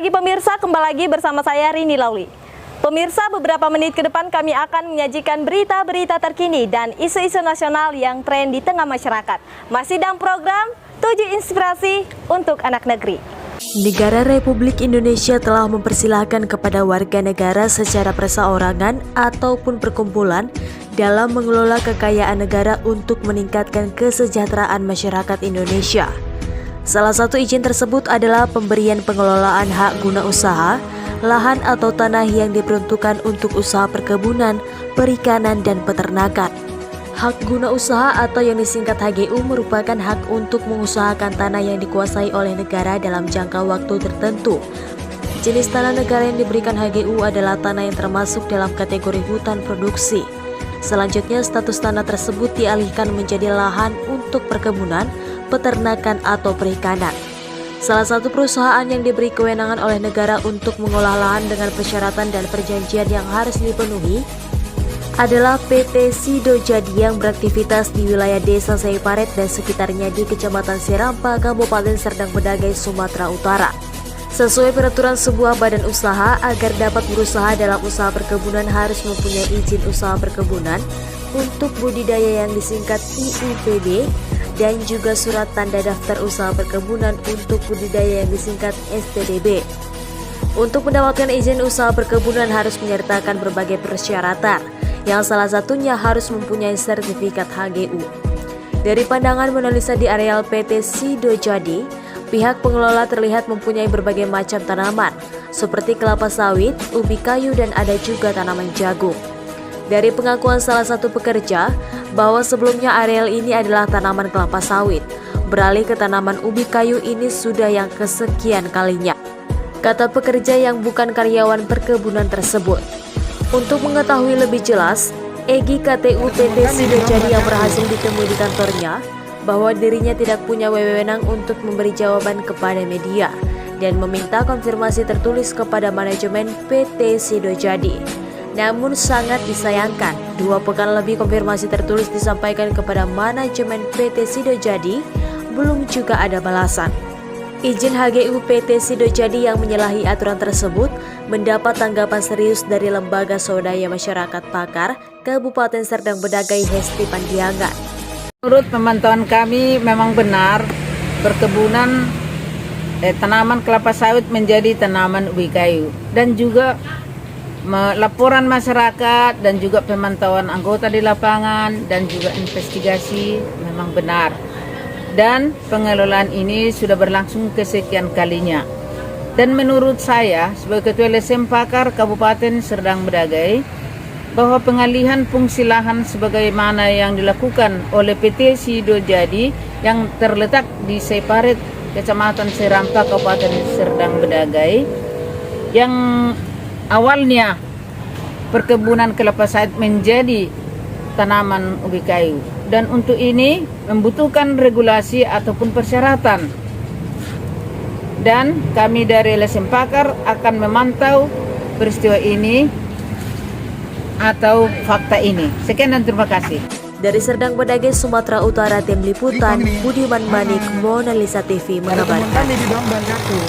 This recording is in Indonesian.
pagi pemirsa, kembali lagi bersama saya Rini Lauli. Pemirsa, beberapa menit ke depan kami akan menyajikan berita-berita terkini dan isu-isu nasional yang tren di tengah masyarakat. Masih dalam program 7 Inspirasi untuk Anak Negeri. Negara Republik Indonesia telah mempersilahkan kepada warga negara secara perseorangan ataupun perkumpulan dalam mengelola kekayaan negara untuk meningkatkan kesejahteraan masyarakat Indonesia. Salah satu izin tersebut adalah pemberian pengelolaan hak guna usaha, lahan atau tanah yang diperuntukkan untuk usaha perkebunan, perikanan, dan peternakan. Hak guna usaha atau yang disingkat HGU merupakan hak untuk mengusahakan tanah yang dikuasai oleh negara dalam jangka waktu tertentu. Jenis tanah negara yang diberikan HGU adalah tanah yang termasuk dalam kategori hutan produksi. Selanjutnya, status tanah tersebut dialihkan menjadi lahan untuk perkebunan, peternakan, atau perikanan. Salah satu perusahaan yang diberi kewenangan oleh negara untuk mengolah lahan dengan persyaratan dan perjanjian yang harus dipenuhi adalah PT Sido Jadi yang beraktivitas di wilayah Desa Seiparet dan sekitarnya di Kecamatan Serampa, Kabupaten Serdang Bedagai, Sumatera Utara. Sesuai peraturan sebuah badan usaha, agar dapat berusaha dalam usaha perkebunan harus mempunyai izin usaha perkebunan untuk budidaya yang disingkat IUPB dan juga surat tanda daftar usaha perkebunan untuk budidaya yang disingkat STDB. Untuk mendapatkan izin usaha perkebunan harus menyertakan berbagai persyaratan, yang salah satunya harus mempunyai sertifikat HGU. Dari pandangan menelisa di areal PT Sido Jadi, pihak pengelola terlihat mempunyai berbagai macam tanaman, seperti kelapa sawit, ubi kayu, dan ada juga tanaman jagung. Dari pengakuan salah satu pekerja, bahwa sebelumnya areal ini adalah tanaman kelapa sawit, beralih ke tanaman ubi kayu ini sudah yang kesekian kalinya, kata pekerja yang bukan karyawan perkebunan tersebut. Untuk mengetahui lebih jelas, Egy KTU PT Sido Jadi yang berhasil ditemui di kantornya bahwa dirinya tidak punya wewenang untuk memberi jawaban kepada media dan meminta konfirmasi tertulis kepada manajemen PT Sido Jadi. Namun sangat disayangkan, 2 pekan lebih konfirmasi tertulis disampaikan kepada manajemen PT Sido Jadi, belum juga ada balasan. Izin HGU PT Sido Jadi yang menyalahi aturan tersebut mendapat tanggapan serius dari Lembaga Swadaya Masyarakat Pakar Kabupaten Serdang Bedagai Hesti Pandiangan. Menurut pemantauan kami memang benar perkebunan tanaman kelapa sawit menjadi tanaman ubi kayu, dan juga laporan masyarakat dan juga pemantauan anggota di lapangan dan juga investigasi memang benar. Dan pengelolaan ini sudah berlangsung kesekian kalinya. Dan menurut saya sebagai Ketua LSM Pakar Kabupaten Serdang Bedagai, bahwa pengalihan fungsi lahan sebagaimana yang dilakukan oleh PT Sido Jadi yang terletak di Seiparet, Kecamatan Serampa, Kabupaten Serdang Bedagai, yang awalnya perkebunan kelapa sawit menjadi tanaman ubi kayu. Dan untuk ini membutuhkan regulasi ataupun persyaratan. Dan kami dari LSM Pakar akan memantau peristiwa ini atau fakta ini. Sekian dan terima kasih. Dari Serdang Bedagai, Sumatera Utara, tim liputan Budiman Manik, Mona Lisa TV mengabarkan. Kami di bawah bahan kaku.